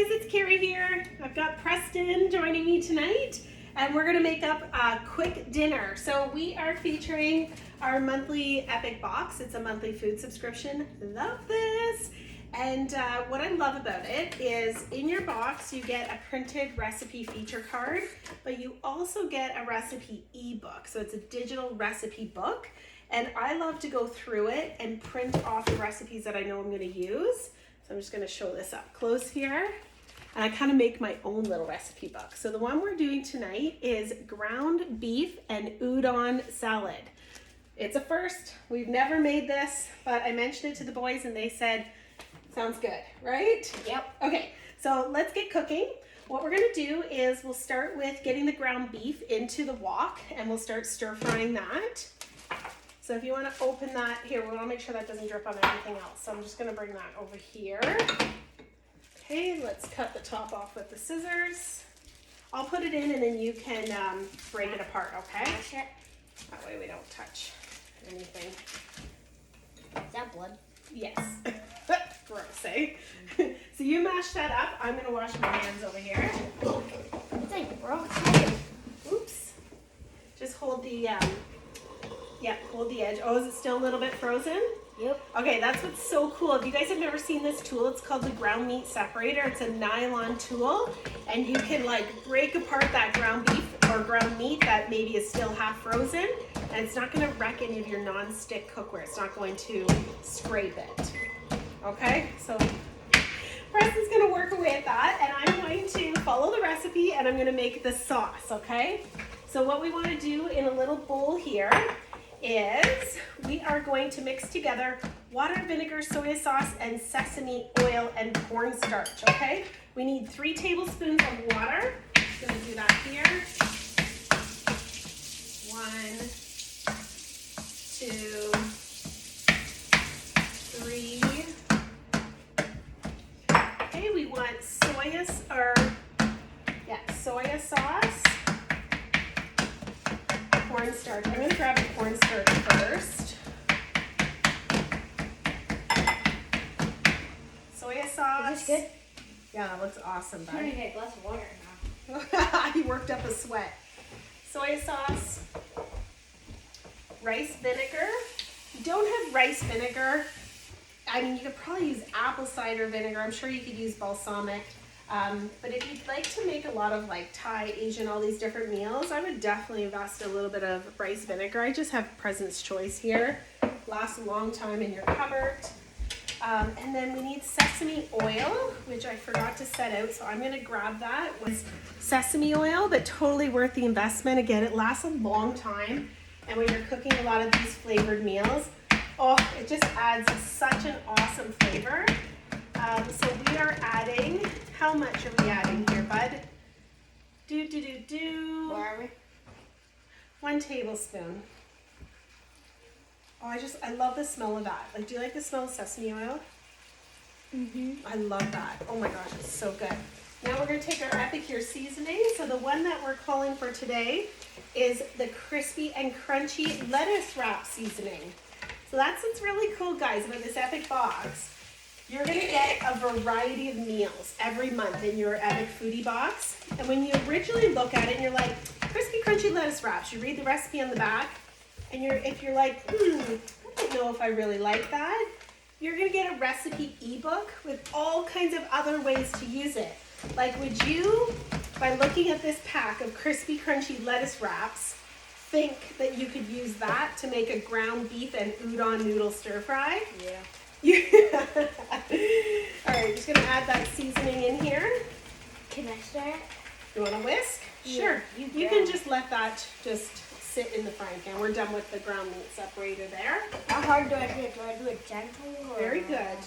guys, it's Carrie here. I've got Preston joining me tonight, and we're gonna make up a quick dinner. So we are featuring our monthly Epic box. It's a monthly food subscription. Love this. And what I love about it is in your box you get a printed recipe feature card, but you also get a recipe ebook. So it's a digital recipe book, and I love to go through it and print off the recipes that I know I'm going to use. So I'm just going to show this up close here, and I kind of make my own little recipe book. So the one we're doing tonight is ground beef and udon salad. It's a first. We've never made this, but I mentioned it to the boys and they said, sounds good, right? Yep. Okay, so let's get cooking. What we're gonna do is we'll start with getting the ground beef into the wok, and we'll start stir frying that. So if you wanna open that, here, we wanna make sure that doesn't drip on anything else. So I'm just gonna bring that over here. Okay, let's cut the top off with the scissors. I'll put it in and then you can break it apart, okay? That way we don't touch anything. Is that blood? Yes. Gross, eh? So you mash that up. I'm gonna wash my hands over here. It's like gross. Oops. Just hold the hold the edge. Oh, is it still a little bit frozen? Yep. Okay, that's what's so cool. If you guys have never seen this tool, it's called the ground meat separator. It's a nylon tool, and you can like break apart that ground beef or ground meat that maybe is still half frozen, and it's not gonna wreck any of your non-stick cookware. It's not going to scrape it. Okay, so Preston's gonna work away at that, and I'm going to follow the recipe and I'm gonna make the sauce, okay? So what we wanna do in a little bowl here is we are going to mix together water, vinegar, soy sauce, and sesame oil and cornstarch, okay? We need 3 tablespoons of water. I'm gonna do that here. 1, 2, 3. Okay, we want soy sauce, cornstarch. I'm gonna grab the cornstarch first. Soy sauce. Is this good? Yeah, that looks awesome, I'm gonna bud. take less water now. He worked up a sweat. Soy sauce, rice vinegar. If you don't have rice vinegar, I mean, you could probably use apple cider vinegar. I'm sure you could use balsamic. But if you'd like to make a lot of like Thai, Asian, all these different meals, I would definitely invest a little bit of rice vinegar. I just have President's Choice here. Lasts a long time in your cupboard. And then we need sesame oil, which I forgot to set out, so I'm gonna grab that. With sesame oil, but totally worth the investment. Again, it lasts a long time. And when you're cooking a lot of these flavored meals, oh, it just adds such an awesome flavor. So we are adding, how much are we adding here, bud? Where are we? 1 tablespoon. Oh, I love the smell of that. Like, do you like the smell of sesame oil? Mm-hmm. I love that. Oh my gosh, it's so good. Now we're gonna take our Epic Here seasoning. So the one that we're calling for today is the crispy and crunchy lettuce wrap seasoning. So that's what's really cool, guys, about this Epic box. You're gonna get a variety of meals every month in your Epic Foodie box. And when you originally look at it and you're like, crispy crunchy lettuce wraps, you read the recipe on the back, and if you're like, I don't know if I really like that, you're gonna get a recipe ebook with all kinds of other ways to use it. Like, would you, by looking at this pack of crispy crunchy lettuce wraps, think that you could use that to make a ground beef and udon noodle stir fry? Yeah. All right, just gonna add that seasoning in here. Can I start? You want a whisk? Yeah, Sure. you You can. can just let that just sit in the frying pan. We're done with the ground meat separator there. How hard do I do it? Do I do it gently? Or... Very good.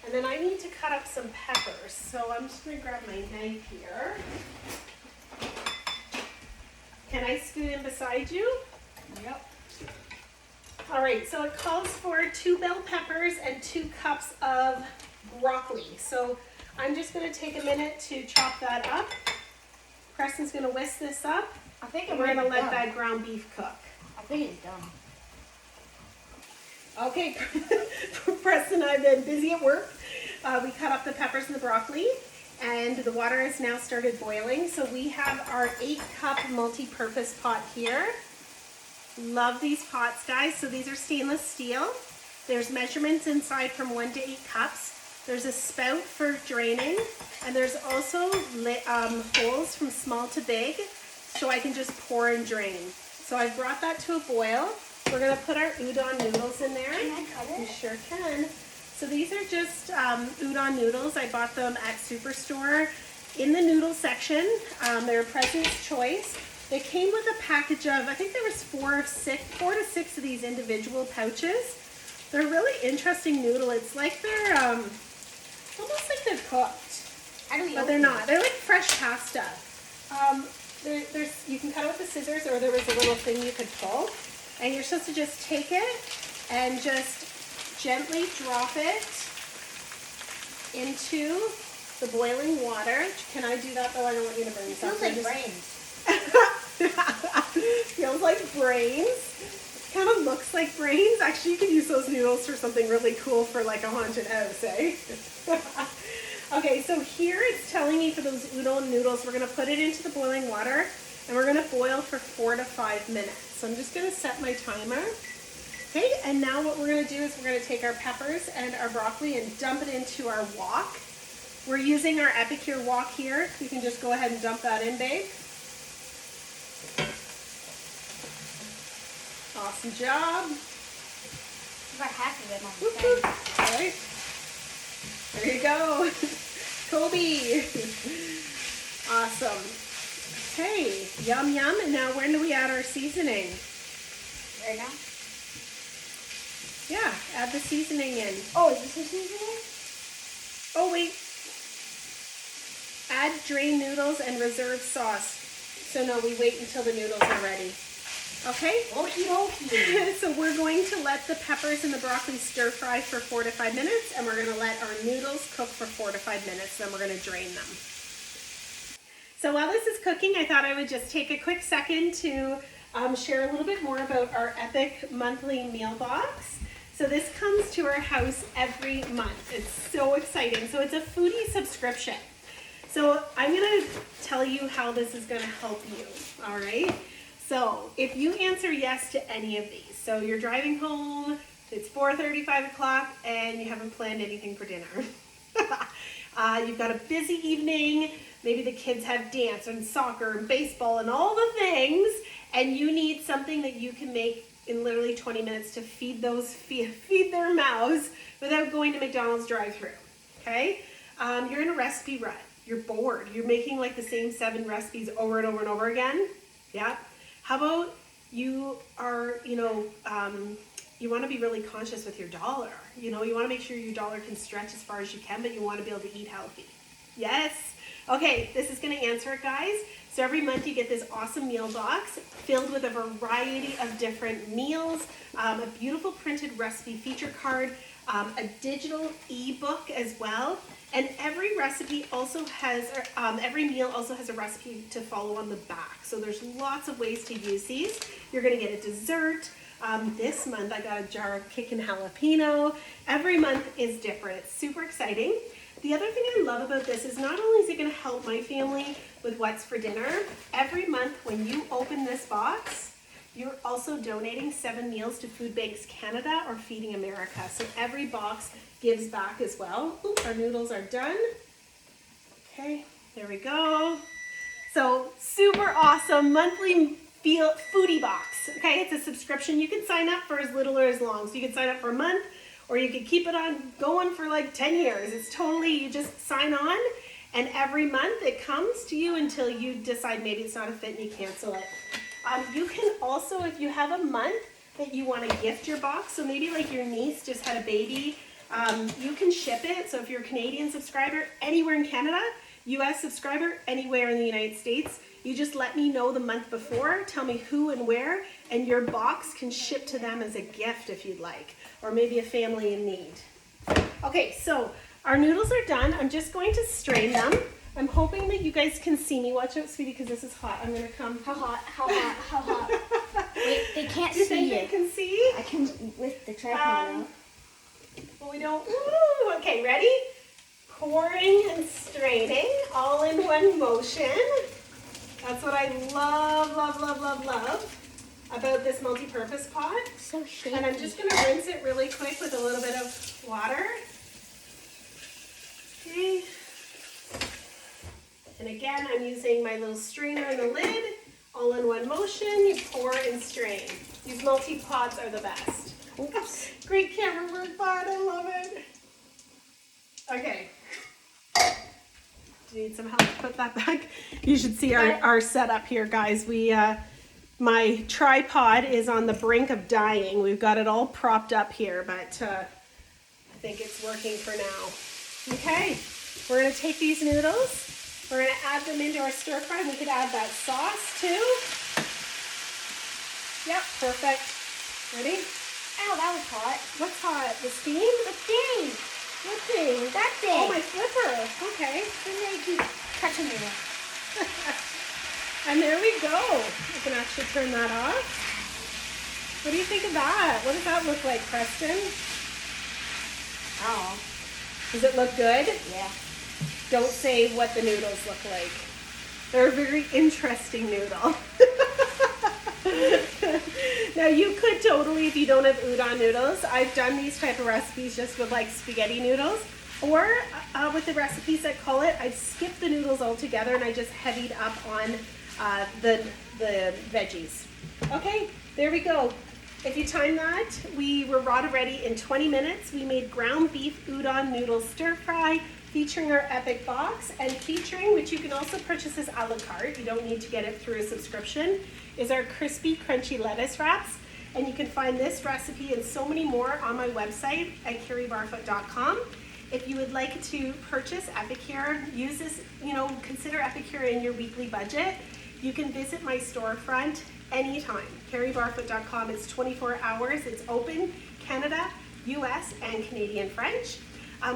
And then I need to cut up some peppers. So I'm just gonna grab my knife here. Can I scoot in beside you? Yep. All right, so it calls for 2 bell peppers and 2 cups of broccoli. So I'm just gonna take a minute to chop that up. Preston's gonna whisk this up. I think And we're gonna let that ground beef cook. I think it's done. Okay, Preston and I have been busy at work. We cut up the peppers and the broccoli. and the water has now started boiling. So we have our 8-cup multi-purpose pot here. Love these pots, guys. So these are stainless steel. There's measurements inside from 1 to 8 cups. There's a spout for draining, and there's also holes from small to big, so I can just pour and drain. So I've brought that to a boil. We're gonna put our udon noodles in there. Can I cut it? You sure can. So these are just udon noodles. I bought them at Superstore in the noodle section. They're President's Choice. They came with a package of, I think there was 4 to 6 of these individual pouches. They're a really interesting noodle. It's like they're almost like they're cooked, but they're not. They're like fresh pasta. You can cut it with the scissors, or there was a little thing you could pull, and you're supposed to just take it and just gently drop it into the boiling water. Can I do that though? I don't want you to burn yourself. Feels like brains. Feels like brains. Kind of looks like brains. Actually, you could use those noodles for something really cool for like a haunted house, eh? Okay, so here it's telling me for those udon noodles, we're gonna put it into the boiling water and we're gonna boil for 4 to 5 minutes. So I'm just gonna set my timer. Okay, and now what we're gonna do is we're gonna take our peppers and our broccoli and dump it into our wok. We're using our Epicure wok here. You can just go ahead and dump that in, babe. Awesome job. About half of it on Whoop, the whoop. All right. There you go. Kobe. Awesome. Okay, yum yum. And now when do we add our seasoning? Right now? Yeah, add the seasoning in. Oh, is this the seasoning? Oh wait. Add drained noodles and reserve sauce. So no, we wait until the noodles are ready. Okay? Okie dokie. So we're going to let the peppers and the broccoli stir fry for 4 to 5 minutes, and we're going to let our noodles cook for 4 to 5 minutes, then we're going to drain them. So while this is cooking, I thought I would just take a quick second to share a little bit more about our Epic monthly meal box. So this comes to our house every month. It's so exciting. So it's a foodie subscription. So I'm going to tell you how this is going to help you, all right? So if you answer yes to any of these, so you're driving home, it's 4:30, 5 o'clock, and you haven't planned anything for dinner. You've got a busy evening, maybe the kids have dance and soccer and baseball and all the things, and you need something that you can make in literally 20 minutes to feed their mouths without going to McDonald's drive-thru, okay? You're in a recipe rut. You're bored. You're making like the same 7 recipes over and over and over again. Yeah. How about you are, you want to be really conscious with your dollar. You want to make sure your dollar can stretch as far as you can, but you want to be able to eat healthy. Yes? Okay, this is going to answer it, guys. So every month you get this awesome meal box filled with a variety of different meals, a beautiful printed recipe feature card, a digital ebook as well. And every recipe also has, every meal also has a recipe to follow on the back. So there's lots of ways to use these. You're gonna get a dessert. This month I got a jar of kickin' jalapeno. Every month is different. It's super exciting. The other thing I love about this is not only is it gonna help my family with what's for dinner, every month when you open this box, you're also donating 7 meals to Food Banks Canada or Feeding America. So every box gives back as well. Ooh, our noodles are done. Okay, there we go. So super awesome monthly foodie box. Okay, it's a subscription. You can sign up for as little or as long. So you can sign up for a month, or you can keep it on going for like 10 years. It's totally, you just sign on, and every month it comes to you until you decide maybe it's not a fit and you cancel it. You can also, if you have a month that you want to gift your box, so maybe like your niece just had a baby, you can ship it. So if you're a Canadian subscriber anywhere in Canada, US subscriber anywhere in the United States, you just let me know the month before, tell me who and where, and your box can ship to them as a gift if you'd like, or maybe a family in need. Okay, so our noodles are done. I'm just going to strain them. I'm hoping that you guys can see me. Watch out, sweetie, because this is hot. I'm gonna come. How hot? How hot? How hot? Wait, they can't Do you see think it. they can see? I can with the tripod out. Well, we don't. Ooh, okay, ready? Pouring and stirring. straining, all in one motion. That's what I love about this multi-purpose pot. So shaky. And I'm just gonna rinse it really quick with a little bit of water. Okay. And again, I'm using my little strainer and the lid, all in one motion. You pour and strain. These multi-pots are the best. Oops. Great camera work, Bud. I love it. Okay. Do you need some help to put that back? You should see our setup here, guys. My tripod is on the brink of dying. We've got it all propped up here, but I think it's working for now. Okay, we're gonna take these noodles. We're gonna add them into our stir fry. We could add that sauce too. Yep, perfect. Ready? Ow, that was hot. What's hot? The steam? The thing. What thing? That thing. Oh, my flipper. Okay. And then I keep touching it. And there we go. I can actually turn that off. What do you think of that? What does that look like, Preston? Oh. Does it look good? Yeah. Don't say what the noodles look like. They're a very interesting noodle. Now you could totally, if you don't have udon noodles, I've done these type of recipes just with like spaghetti noodles, or with the recipes that call it, I've skipped the noodles altogether and I just heavied up on the veggies. Okay, there we go. If you time that, we were rotted ready in 20 minutes. We made ground beef udon noodle stir fry, featuring our epic box, and featuring, which you can also purchase as a la carte, you don't need to get it through a subscription, is our crispy crunchy lettuce wraps. And you can find this recipe and so many more on my website at carriebarfoot.com. If you would like to purchase Epicure, use this, consider Epicure in your weekly budget. You can visit my storefront anytime. carriebarfoot.com is 24 hours. It's open, Canada, US, and Canadian French.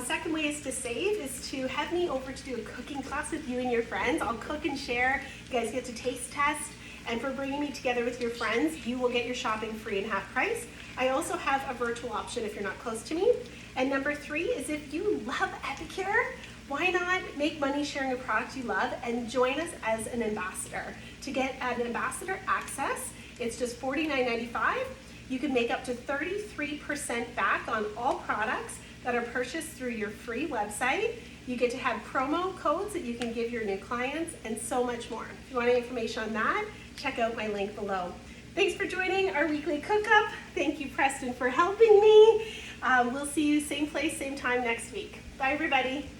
Second way is to save is to have me over to do a cooking class with you and your friends. I'll cook and share. You guys get to taste test. And for bringing me together with your friends, you will get your shopping free and half price. I also have a virtual option if you're not close to me. And number 3 is if you love Epicure, why not make money sharing a product you love and join us as an ambassador? To get an ambassador access, it's just $49.95. You can make up to 33% back on all products that are purchased through your free website. You get to have promo codes that you can give your new clients and so much more. If you want any information on that, check out my link below. Thanks for joining our weekly cook-up. Thank you, Preston, for helping me. We'll see you same place, same time next week. Bye, everybody.